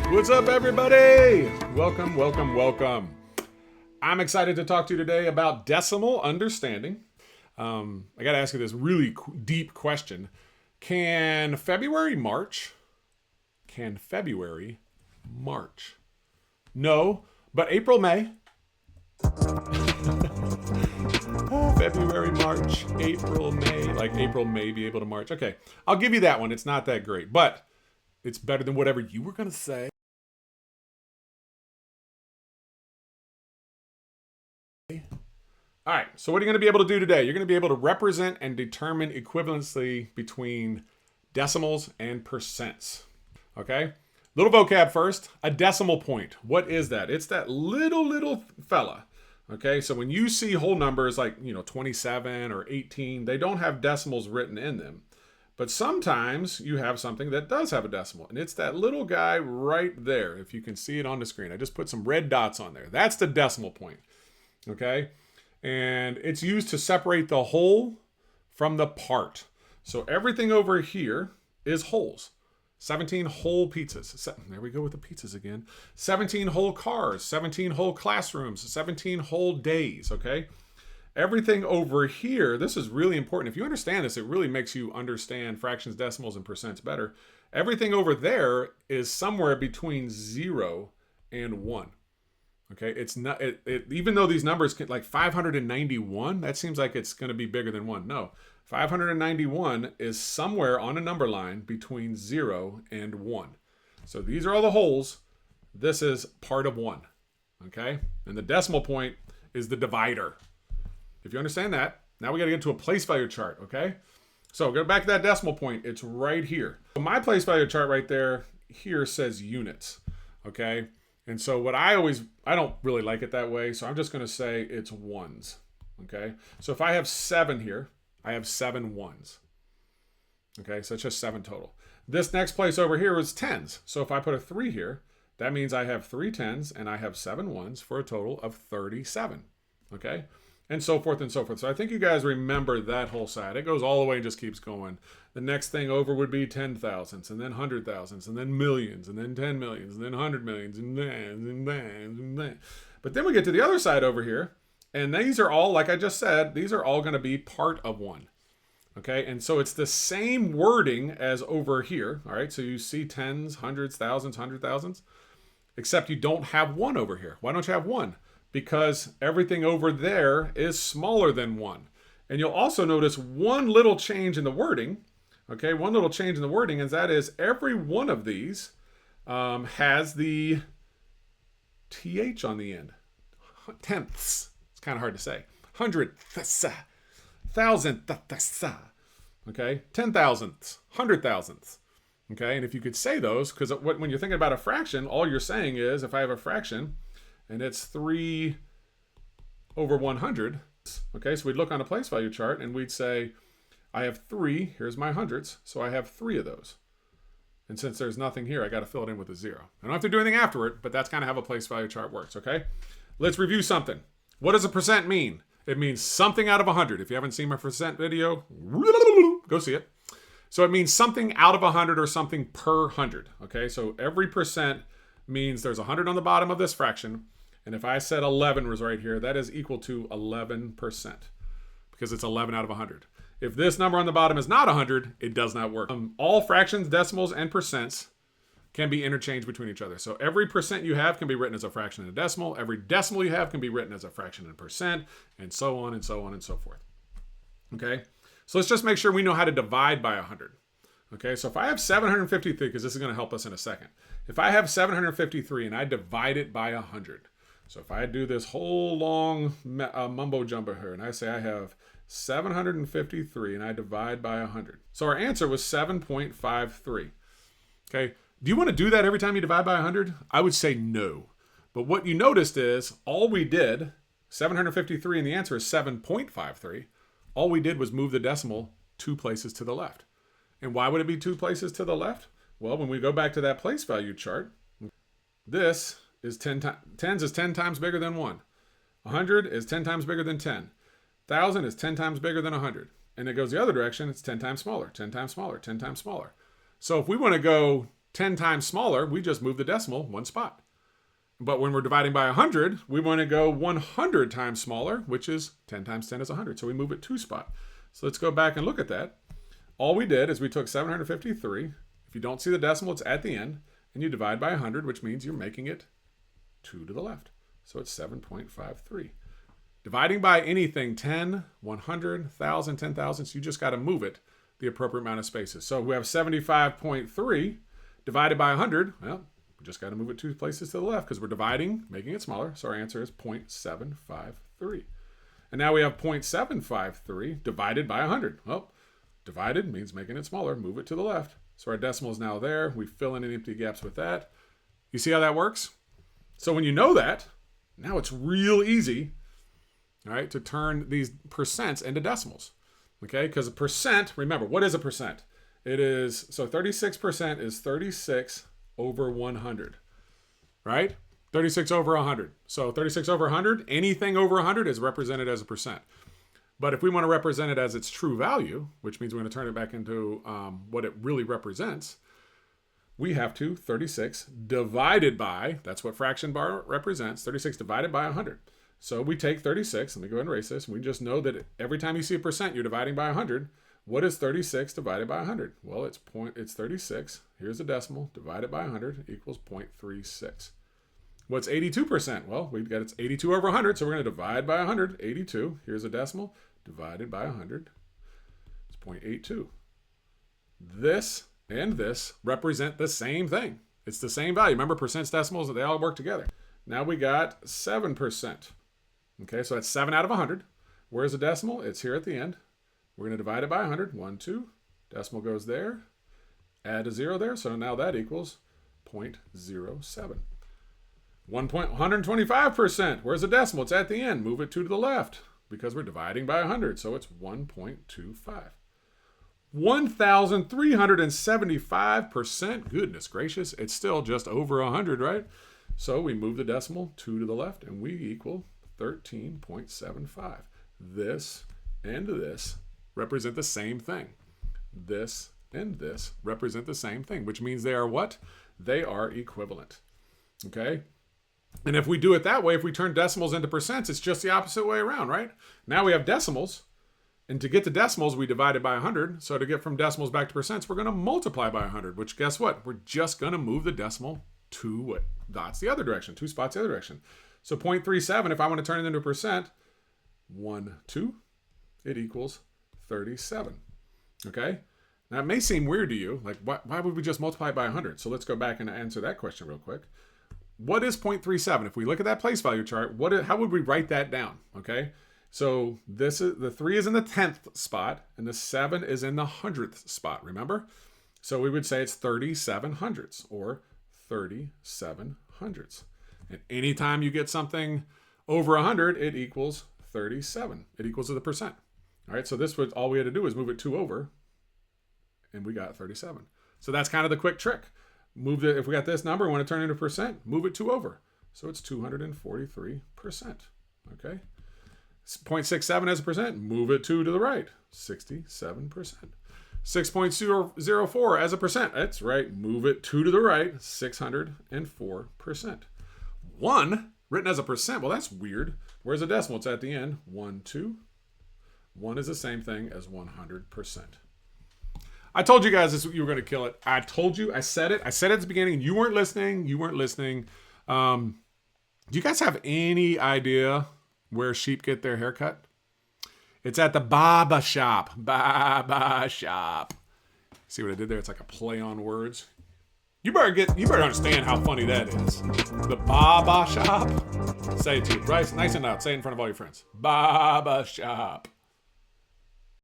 What's up, everybody? Welcome, welcome, welcome. I'm excited to talk to you today about decimal understanding. I got to ask you this really deep question. Can February march? No, but April, May. February, March, April, May. Like April may be able to march. Okay, I'll give you that one. It's not that great, but it's better than whatever you were going to say. All right, so what are you going to be able to do today? You're going to be able to represent and determine equivalency between decimals and percents. Okay? Little vocab first. A decimal point. What is that? It's that little fella. Okay, so when you see whole numbers like, 27 or 18, they don't have decimals written in them. But sometimes you have something that does have a decimal, and it's that little guy right there, if you can see it on the screen. I just put some red dots on there. That's the decimal point. Okay? And it's used to separate the whole from the part. So everything over here is wholes. 17 whole pizzas. There we go with the pizzas again. 17 whole cars, 17 whole classrooms, 17 whole days, okay? Everything over here, this is really important. If you understand this, it really makes you understand fractions, decimals, and percents better. Everything over there is somewhere between 0 and 1. Okay, it's not, even though these numbers can, like 591, that seems like it's going to be bigger than 1. No, 591 is somewhere on a number line between 0 and 1. So these are all the wholes. This is part of 1. Okay, and the decimal point is the divider. If you understand that, now we got to get to a place value chart. Okay, so go back to that decimal point. It's right here. So my place value chart right there here says units. Okay. And so what I don't really like it that way, so I'm just going to say it's ones, okay? So if I have 7 here, I have 7 ones, okay? So it's just 7 total. This next place over here is tens. So if I put a 3 here, that means I have 3 tens and I have 7 ones for a total of 37, okay? And so forth and so forth. So I think you guys remember that whole side. It goes all the way and just keeps going. The next thing over would be 10,000s, and then 100,000s, and then millions, and then 10 millions, and then 100 millions, and then. But then we get to the other side over here, and these are all, like I just said, these are all going to be part of 1. Okay, and so it's the same wording as over here. All right, so you see tens, hundreds, thousands, 100,000s, except you don't have 1 over here. Why don't you have 1? Because everything over there is smaller than 1. And you'll also notice one little change in the wording. Okay, one little change in the wording, and that is every one of these has the TH on the end. Tenths. It's kind of hard to say. Hundredths. Thousandths. Okay, 10,000ths. 100,000ths. Okay, and if you could say those, because when you're thinking about a fraction, all you're saying is if I have a fraction, and it's 3 over 100. Okay, so we'd look on a place value chart and we'd say, I have 3, here's my hundreds, so I have 3 of those. And since there's nothing here, I got to fill it in with a 0. I don't have to do anything afterward, but that's kind of how a place value chart works, okay? Let's review something. What does a percent mean? It means something out of 100. If you haven't seen my percent video, go see it. So it means something out of 100 or something per 100, okay? So every percent means there's 100 on the bottom of this fraction. And if I said 11 was right here, that is equal to 11% because it's 11 out of 100. If this number on the bottom is not 100, it does not work. All fractions, decimals, and percents can be interchanged between each other. So every percent you have can be written as a fraction and a decimal. Every decimal you have can be written as a fraction and a percent, and so on and so on and so forth. Okay, so let's just make sure we know how to divide by 100. Okay, so if I have 753, because this is going to help us in a second. If I have 753 and I divide it by 100, so if I do this whole long mumbo jumbo here and I say I have 753 and I divide by 100. So our answer was 7.53. Okay, do you want to do that every time you divide by 100? I would say no. But what you noticed is all we did, 753 and the answer is 7.53. All we did was move the decimal 2 places to the left. And why would it be 2 places to the left? Well, when we go back to that place value chart, this is 10 times, tens is 10 times bigger than 1. 100 is 10 times bigger than 10. 1,000 is 10 times bigger than 100. And it goes the other direction, it's 10 times smaller, 10 times smaller, 10 times smaller. So if we want to go 10 times smaller, we just move the decimal one spot. But when we're dividing by 100, we want to go 100 times smaller, which is 10 times 10 is 100. So we move it 2 spot. So let's go back and look at that. All we did is we took 753. If you don't see the decimal, it's at the end. And you divide by 100, which means you're making it 2 to the left. So it's 7.53. Dividing by anything, 10, 100, 1,000, 10,000, so you just got to move it the appropriate amount of spaces. So we have 75.3 divided by 100. Well, we just got to move it 2 places to the left because we're dividing, making it smaller. So our answer is 0.753. And now we have 0.753 divided by 100. Well, divided means making it smaller. Move it to the left. So our decimal is now there. We fill in any empty gaps with that. You see how that works? So when you know that, now it's real easy, all right, to turn these percents into decimals. Okay, because a percent, remember, what is a percent? It is, so 36% is 36 over 100, right? 36 over 100. So 36 over 100, anything over 100 is represented as a percent. But if we want to represent it as its true value, which means we're going to turn it back into what it really represents, we have to 36 divided by, that's what fraction bar represents, 36 divided by 100. So we take 36, let me go ahead and erase this, and we just know that every time you see a percent, you're dividing by 100. What is 36 divided by 100? Well, it's 36. Here's a decimal, divided by 100 equals 0.36. What's 82%? Well, we've got it's 82 over 100, so we're going to divide by 100, 82. Here's a decimal, divided by 100. It's 0.82. This and this represent the same thing. It's the same value. Remember, percents, decimals, they all work together. Now we got 7%. Okay, so that's 7 out of 100. Where's the decimal? It's here at the end. We're going to divide it by 100. 1, 2. Decimal goes there. Add a 0 there. So now that equals 0.07. 125%. Where's the decimal? It's at the end. Move it 2 to the left because we're dividing by 100. So it's 1.25. 1,375%. Goodness gracious. It's still just over 100, right? So we move the decimal 2 to the left and we equal 13.75. This and this represent the same thing. This and this represent the same thing, which means they are what? They are equivalent. Okay? And if we do it that way, if we turn decimals into percents, it's just the opposite way around, right? Now we have decimals, and to get to decimals, we divide it by 100. So to get from decimals back to percents, we're going to multiply by 100, which guess what? We're just going to move the decimal 2 dots the other direction, 2 spots the other direction. So 0.37, if I want to turn it into a percent, 1, 2, it equals 37. Okay? Now it may seem weird to you, like why would we just multiply it by 100? So let's go back and answer that question real quick. What is 0.37? If we look at that place value chart, how would we write that down? Okay? So this is the 3 is in the 10th spot and the 7 is in the 100th spot, remember? So we would say it's 37 hundredths or 37 hundredths. And anytime you get something over 100, it equals 37. It equals to the percent. All right, so this was all we had to do was move it 2 over, and we got 37. So that's kind of the quick trick. If we got this number, we want to turn it into percent, move it 2 over. So it's 243%. Okay. 0.67 as a percent, move it 2 to the right, 67%. 6.004 as a percent, that's right, move it 2 to the right, 604%. 1 written as a percent, well, that's weird. Where's the decimal? It's at the end. 1, 2. 1 is the same thing as 100%. I told you guys you were going to kill it. I told you. I said it. I said it at the beginning. You weren't listening. Do you guys have any idea where sheep get their hair cut? It's at the barber shop. Barber shop. See what I did there? It's like a play on words. You better understand how funny that is. The barber shop. Say it to you. Bryce, nice and loud. Say it in front of all your friends. Barber shop.